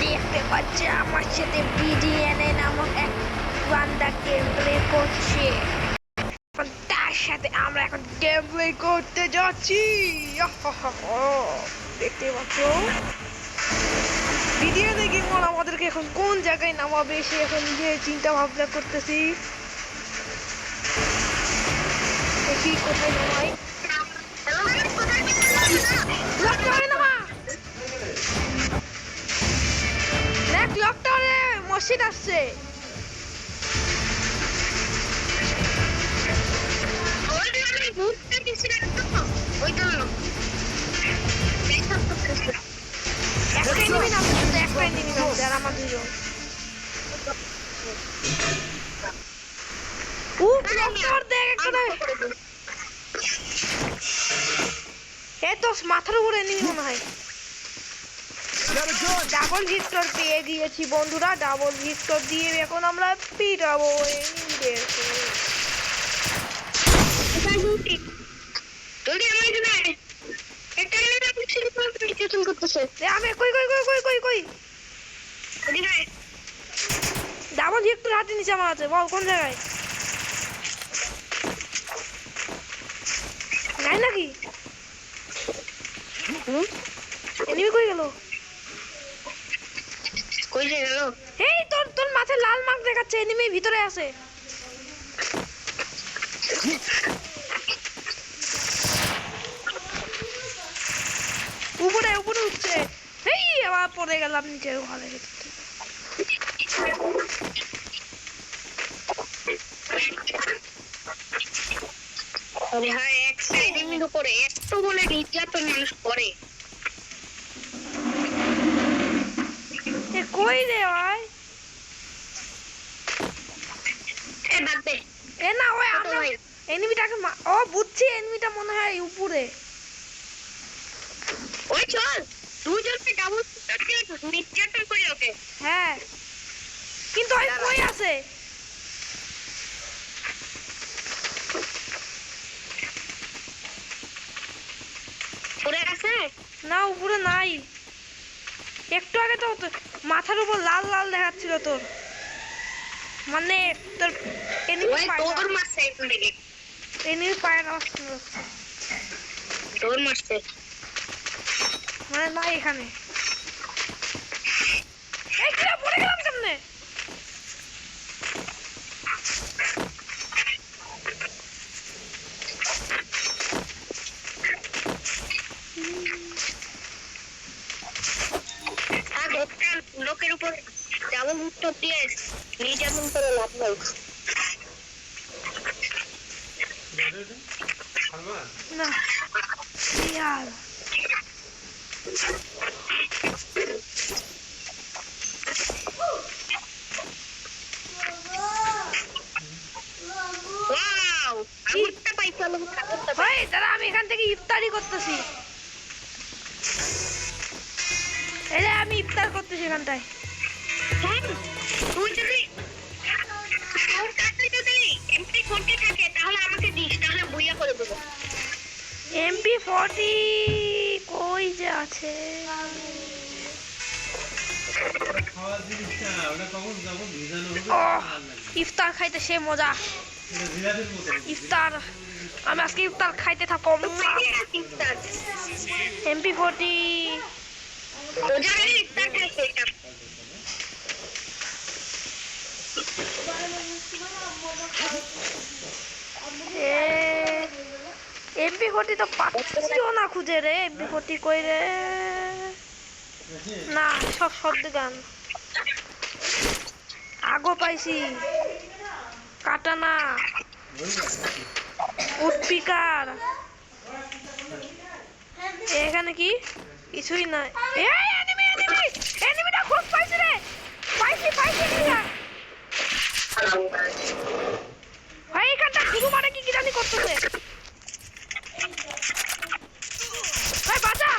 দেখতে পাচ্ছি আমার সাথে বিডিএনএ নামক এক বান্দা গেম প্লে করছে। তার সাথে আমরা এখন গেম প্লে করতে যাচ্ছি। দেখতে পাচ্ছ বিডিএনএ গেমার আমাদেরকে এখন কোন জায়গায় নামাবে সে এখন নিজে চিন্তা ভাবনা করতেছি। দেখি কোথায় নামাই। মসজিদ আসছে। মাথার উপরে এনিমি মনে হয়। ডাবল ভিক্টর পেয়ে গিয়েছি বন্ধুরা। ডাবল ভিক্টর দিয়ে এখন আমরা পিটাবো এনিমিদেরকে। ডাবল ভিক্টর হাতে নিচে আমার আছে। বল কোন জায়গায় নাই নাকি? এনিমি কই গেল? এই তোর মাথায় লাল মার্ক দেখাচ্ছে। এনিমি ভিতরে আছে। উপরে উপরে উঠছে। এই আবার পড়ে গেলাম নিচে। ভালো একটা এনিমির উপরে একটু বলে নির্যাতন মানুষ করে। কই রে ভাই? এ না ওই আমরা এনিমিটাকে ও বুঝছি। এনিমিটা মনে হয় উপরে। ওই চল দুইজনকে ডাবল নির্যাতন করি ওকে। হ্যাঁ কিন্তু ওই কই আছে? উপরে আছে না? উপরে নাই। একটু আগে তো মাথার উপর লাল লাল দেখাচ্ছিল তোর। মানে তোর এনিমি পায়ের আওয়াজ শোনা যাচ্ছে। তোর মারছে মানে নাই এখানে। এই কি পড়ে গেলাম কেমনে? লোকের উপর ডাবল ভিক্টর দিয়ে নির্যাতন করে লাভ নাই। না ইয়ার আমি এখান থেকে ইফতারি করতেছি। আমি ইফতার করতেছি এখানটায়। তুই যদি তোর কাছে যদি MP40 থাকে তাহলে আমাকে দিস, তাহলে বুইয়া করে দেবো। MP40 কই যে আছে? ইফতার খাইতে সে মজা। ইফতার আমি আজকে ইফতার খাইতে থাকো। MP40 MP40 তো পাচ্ছিও না খুঁজে রে। MP40 কই রে? না সব শব্দ গান। আগো পাইছি কাটানা উৎপিকার। এখানে কি কিছুই নাই। এনিমিটা খুব পাইছি রে। পাইছি ভাই। এখানটা শুরু মানে কি জানি করতেছে। ভাই বাঁচা।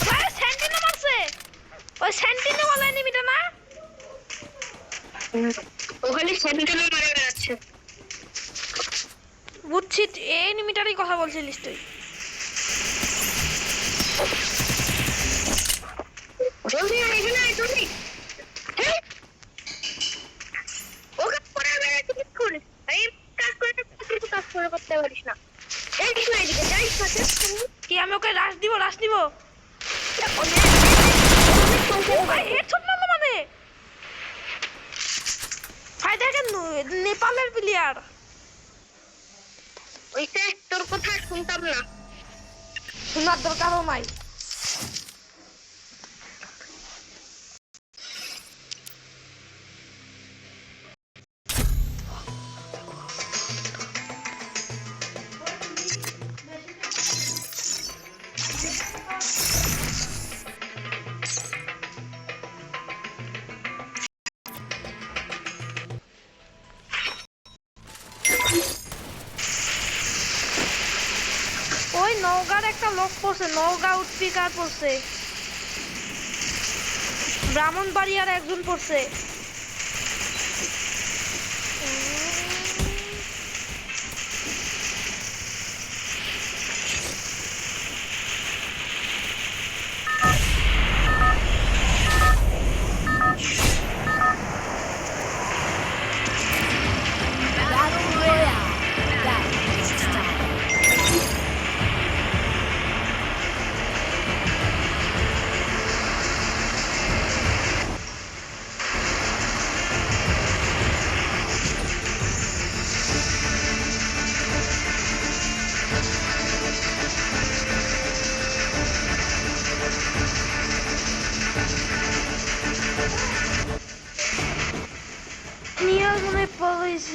ভাই সেন্টিনো মারছে। ওই সেন্টিনো वाला এনিমিটা না? ওখানে সেন্ট্রাল মারা যাচ্ছে। বুঝছি, এই নিমিটারই কথা বলছিলিস তুই। জলদি আয়, এখানে আয়, জলদি। হ্যাঁ, ওকে পরে বেড়াতে কি করে? এই কাজ করে কাজ করে করতে পারিস না। এই কিছু এদিকে যাইস না। কি আমি ওকে রাশ দিব? ভাই হেডশট মারলো মানে। ভাই দেখেন নেপালের প্লেয়ার। ওইটা তোর কথা শুনতাম না। শোনার দরকারও নাই। ওই নওগাঁর একটা লোক পড়ছে, নওগাঁ উৎপিকার পড়ছে, ব্রাহ্মণবাড়িয়ার একজন পড়ছে। Police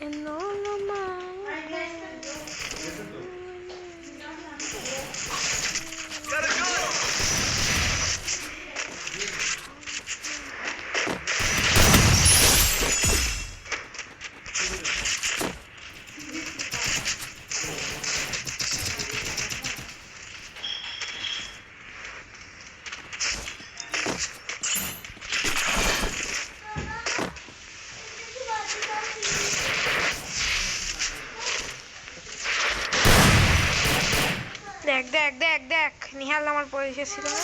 and all of দেখ নিহাল আমার পরিচয় ছিল না।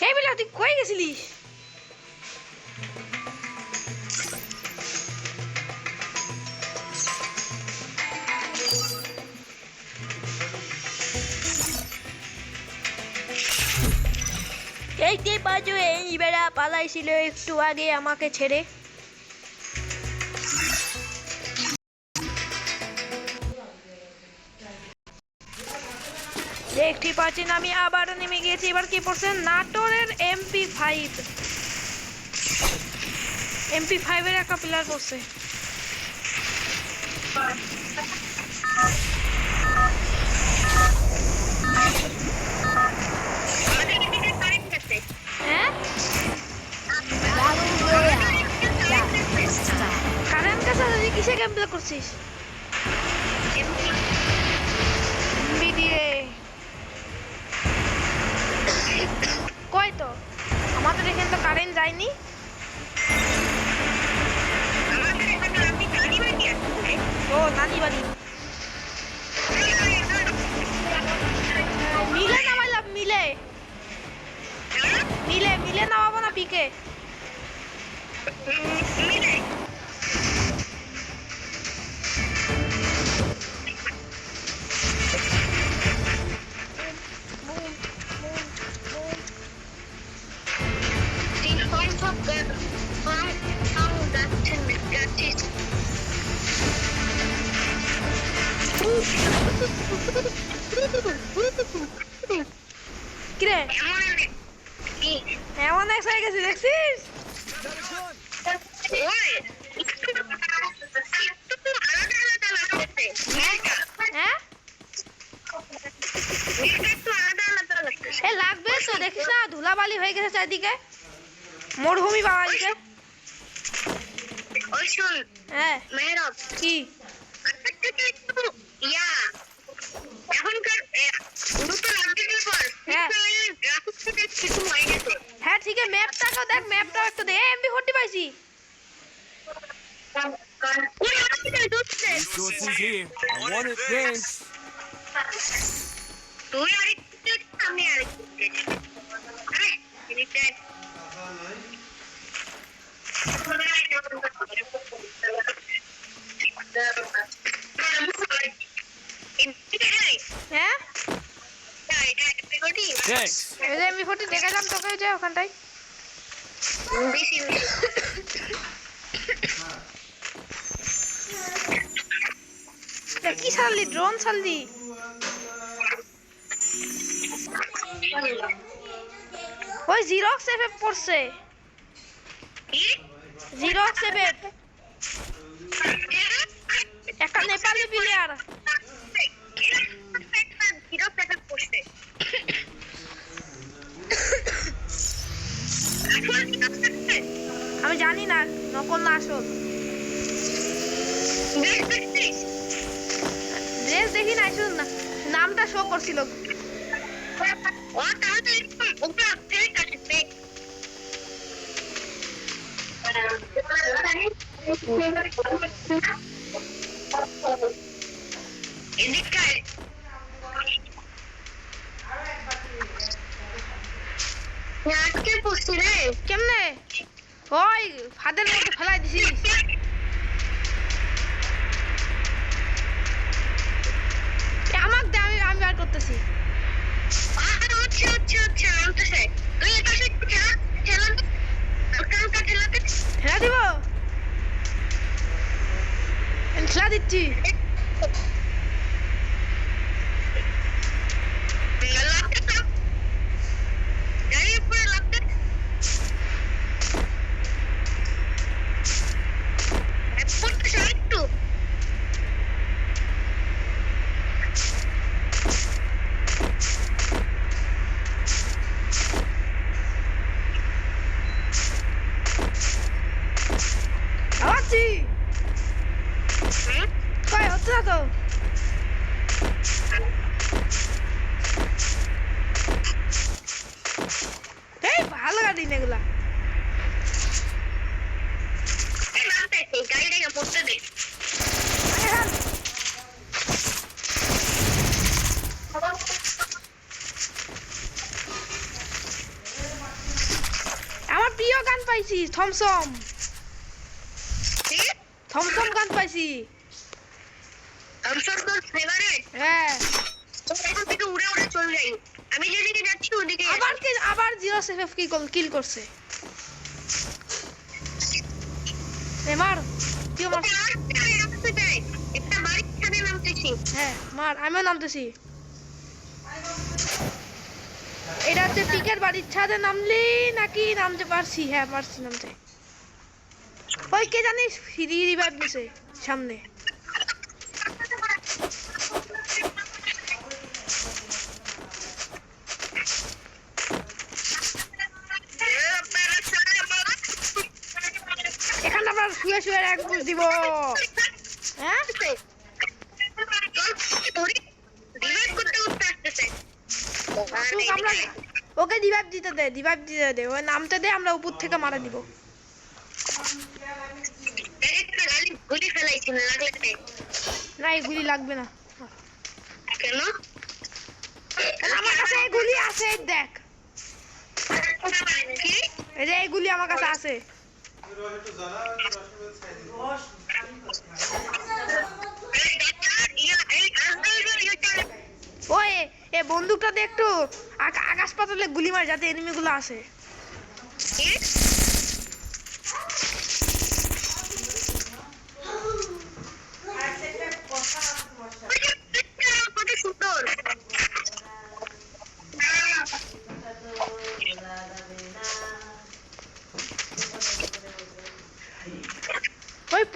এই বেলা তুই কই গেছিলিস? দেখতে পাচ্ছ এই বেড়া পালাইছিল একটু আগে আমাকে ছেড়ে। দেখতে পাচ্ছেন আমি আবারও নেমে গিয়েছি। এবার কি পড়ছে? নাটোরের MP5 এর একটা প্লেয়ার পড়ছে। হ্যাঁ কারেন্ট কাছে কিসে গেম প্লে করছিস? কই তো আমাদের এখানে তো কারেন্ট যায়নি। ও নানি বাড়ি মিলে নামাইলাম। মিলে নামাবো না পিকে? কিরে কি এমন এক হয়ে গেছি দেখছিস? ওই একটু আলাদা আলাদা লাগতেছে হ্যাঁ একটু আলাদা আলাদা লাগতেছে এ লাগবে তো, দেখিস না ধুলাবালি হয়ে গেছে চারদিকে, মরুভূমি বাঙালিকে। ওই শুন হ্যাঁ মেহরাব কি একটু ইয়া এখনকার নতুন আপডেটের পর হ্যাঁ। গ্রাফিক্সটা কিছু হয়ে গেছে হ্যাঁ ঠিক আছে, ম্যাপটাকেও দেখ, ম্যাপটাও একটু দে। এমবি40 পাইছি। ওই আমাকে দুধছে Resources here. I want it, thanks. তুই আরেকটু আমি আরেকটু আরে এদিকে হ্যাঁ Thanks. এই যে এমবি40 দেখালাম তোকে, যে ওখানটায়। এ কি ছাড়লি, ড্রোন ছাড়লি? ওই জিরক্স এফএফ পড়ছে, জিরক্স এফএফ, একটা নেপালি প্লেয়ার। আমি জানি না নকল না আসল। ড্রেস দেখি না, শুন না নামটা শো করছিল। আজকে পড়ছি রে কেমনে? ওই ফাদের মধ্যে ফেলাই দিছিস। আমাক দে, আমি বার করতেছি। ঠেলা দিব, আমি ঠেলা দিচ্ছি। আওয়াজি কই হচ্ছে না তো। এই ভালো গাড়ি না এগুলা। গাড়িটাকে পড়তে দে আরে হাল, আমার প্রিয় গান পাইছি, থমসম থমসম গান পাইছি। হ্যাঁ এখান থেকে উড়ে উড়ে চলে যাই আমি যেদিকে যাচ্ছি ওদিকে আবার জিরো সেফ কিল করছে। মার তুই মার। একটা বাড়ির ছাদে নামতেছি হ্যাঁ মার, আমিও নামতেছি। এটা হচ্ছে টিকের বাড়ির ছাদে নামলি নাকি? নামতে পারছি, হ্যাঁ পারছি নামতে। ওই কে জানিস ফ্রি রিভাইভ দিছে সামনে। এখানে আমরা শুয়ে শুয়ে এক বুঝ দিব। হ্যাঁ আমরা ওকে রিভাইভ দিতে দে, ওই নামতে দে, আমরা উপর থেকে মারা দিব। গুলি ফেলাইছি না লাগলে না এই গুলি লাগবে না, কেন আমার কাছে এই গুলি আছে, দেখ কি এই যে এই গুলি আমার কাছে আছে। ওই এই বন্দুকটা দিয়ে একটু আকাশ পাতালে গুলি মার, যাতে এনিমি গুলো আসে। কত সুন্দর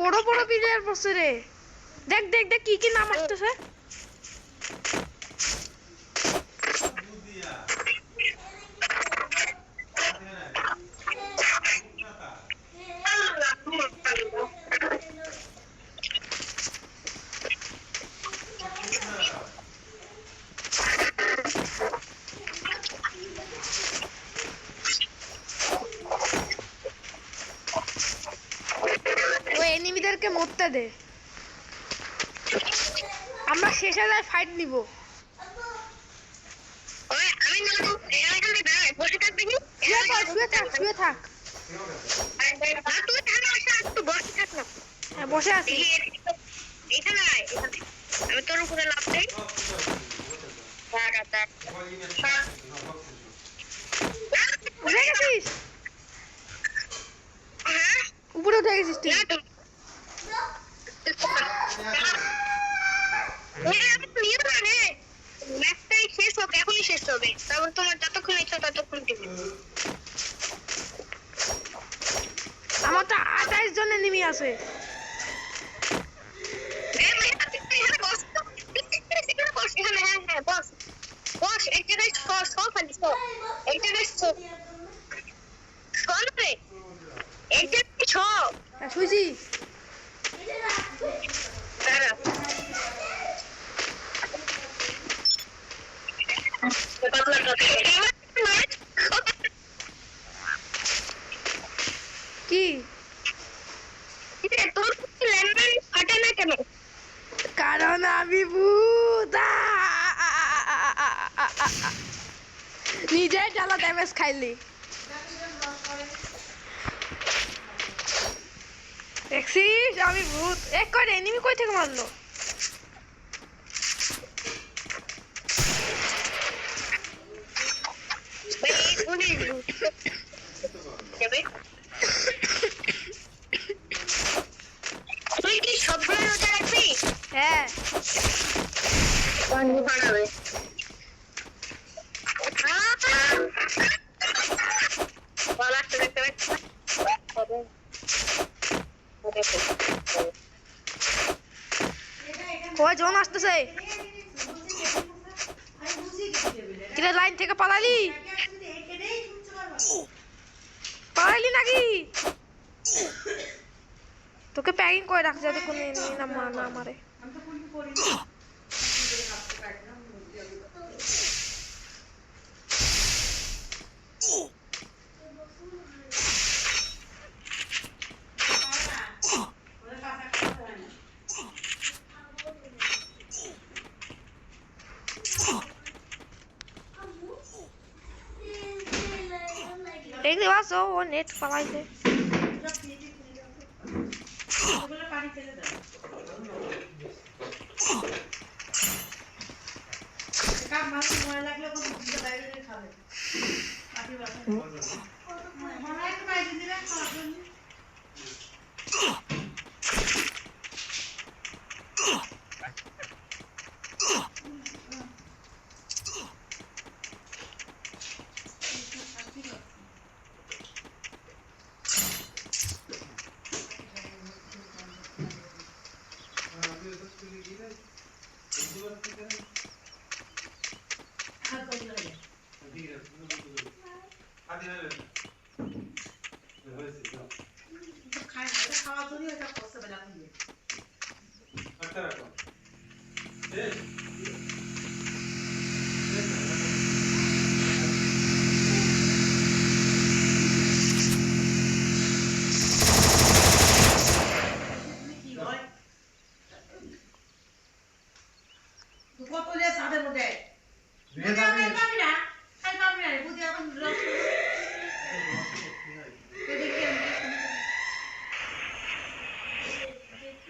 বড় বড় প্লেয়ার বসে রে। দেখ দেখ দেখ কি কি নাম আসতেছে। ওই এনিমিদেরকে মরতে দে, আমরা শেষে যায় ফাইট নিব। আমি বসে থাকবি শুয়ে থাক শুয়ে থাক। তুই বসে থাক না। হ্যাঁ বসে আছি। এখানে আয়, আমি তোর উপরে লাভ দেই। উঠে গেছিস? হ্যাঁ উপরে উঠে গেছিস তুই? ম্যাচটাই শেষ হোক, এখনই শেষ হবে, তারপর তোমার যতক্ষণ ইচ্ছা ততক্ষণ দিবে। আমার তো 28 জন এনিমি আছে। শুইছি। কি কারণ আমি ভূত। নিজে জ্বালা ড্যামেজ খাইলি। দেখছিস আমি ভূত। এক করে এনিমি কই থেকে মারলো? তুই কি সবগুলো রোজা রাখবি? হ্যাঁ বানাবে কই জন আসতেছে? কিরে লাইন থেকে পালালি? পালালি নাকি? তোকে প্যাকিং করে রাখছে যাতে কোনো এনিমি না মারে। দেখতে পাচ্ছ ও নেট পালাইছে।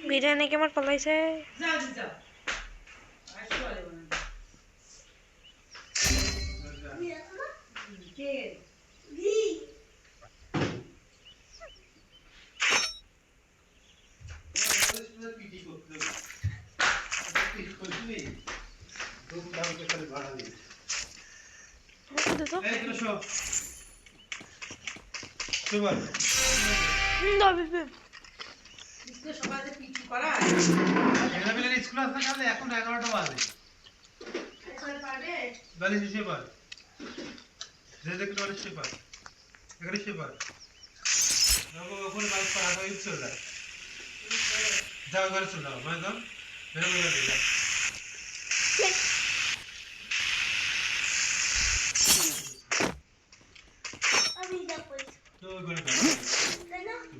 বিরিয়ানি কেমন পালাইছে? ছেলেমেয়ের স্কুল আসতে গেলে এখন 11টা বাজে। বালিশ শুয়ে পড়। যে দেখে বালিশ শুয়ে পড়। এখানে শুয়ে পড়। ওখানে বালিশ পড়া হয়ে চলে যায়। যাও ঘরে চলে যাও, মানে যাও। বেরো বেরো যাও। তো ঘরে যাও।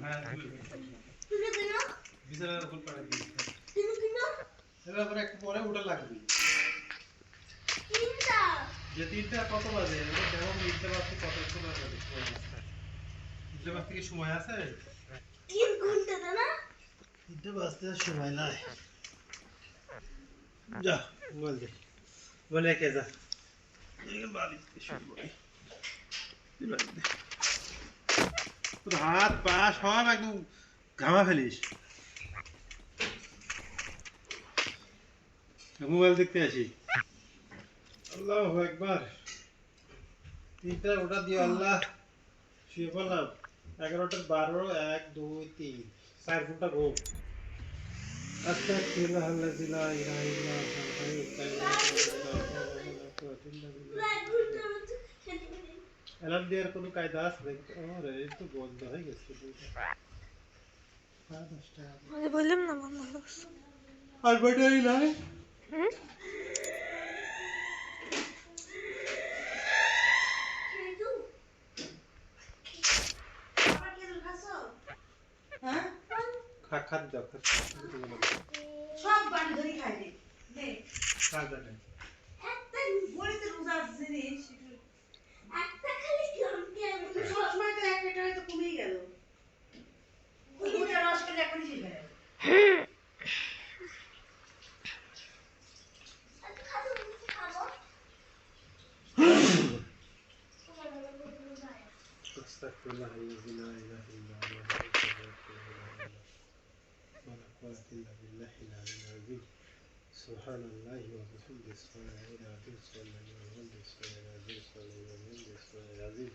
হ্যাঁ, বিছানার উপর পড়ে দিই। এবার পরে একটু পরে ওটা লাগবে। যে 3টা কত বাজে? এটা দেখো 3টা বাজতে কত সময় লাগে? 3টা বাজতে কি সময় আছে? 3টা বাজতে আর সময় নাই। যা, মোবাইল দে। মোবাইল রেখে যা। এই বাড়ি শুরু করি। তোর হাত পা সব একদম ঘামা ফেলিস। মোবাইল দেখতে আসি। আল্লাহু আকবার। 3টা ওটা দিয়ে আল্লাহ শুয়ে পড়লাম। 11টার 12 1 2 3 4 ঘন্টা ঘুম। আস্তাগফিরুল্লাহ আল্লাযী লা ইলাহা ইল্লা অ্যালার্ম দেওয়ার কোনো কায়দা আছে নাকি? আরে এই তো বন্ধ হয়ে গেছে বইটা। সাড়ে 10টা। আরে বললাম না বন্ধ হয়ে গেছে। আর ব্যাটারি নাই? হুম? খান দাও খান। সব বাড়ি ধরে খাই রে নে খান দাও। বড়িতে রোজার জিনিস সব সময় তো একটা হয়তো কমেই গেল দুটা রস খেলে এখনই শেষ হয়ে যাবে আস্তাগফিরুল্লাহ আল্লাযী লা ইলাহা ইল্লা ولا قوة إلا بالله العلي العظيم سبحان الله وبحمده سبحان الله العظيم سبحان الله وبحمده سبحان الله العظيم سبحان الله وبحمده سبحان الله العظيم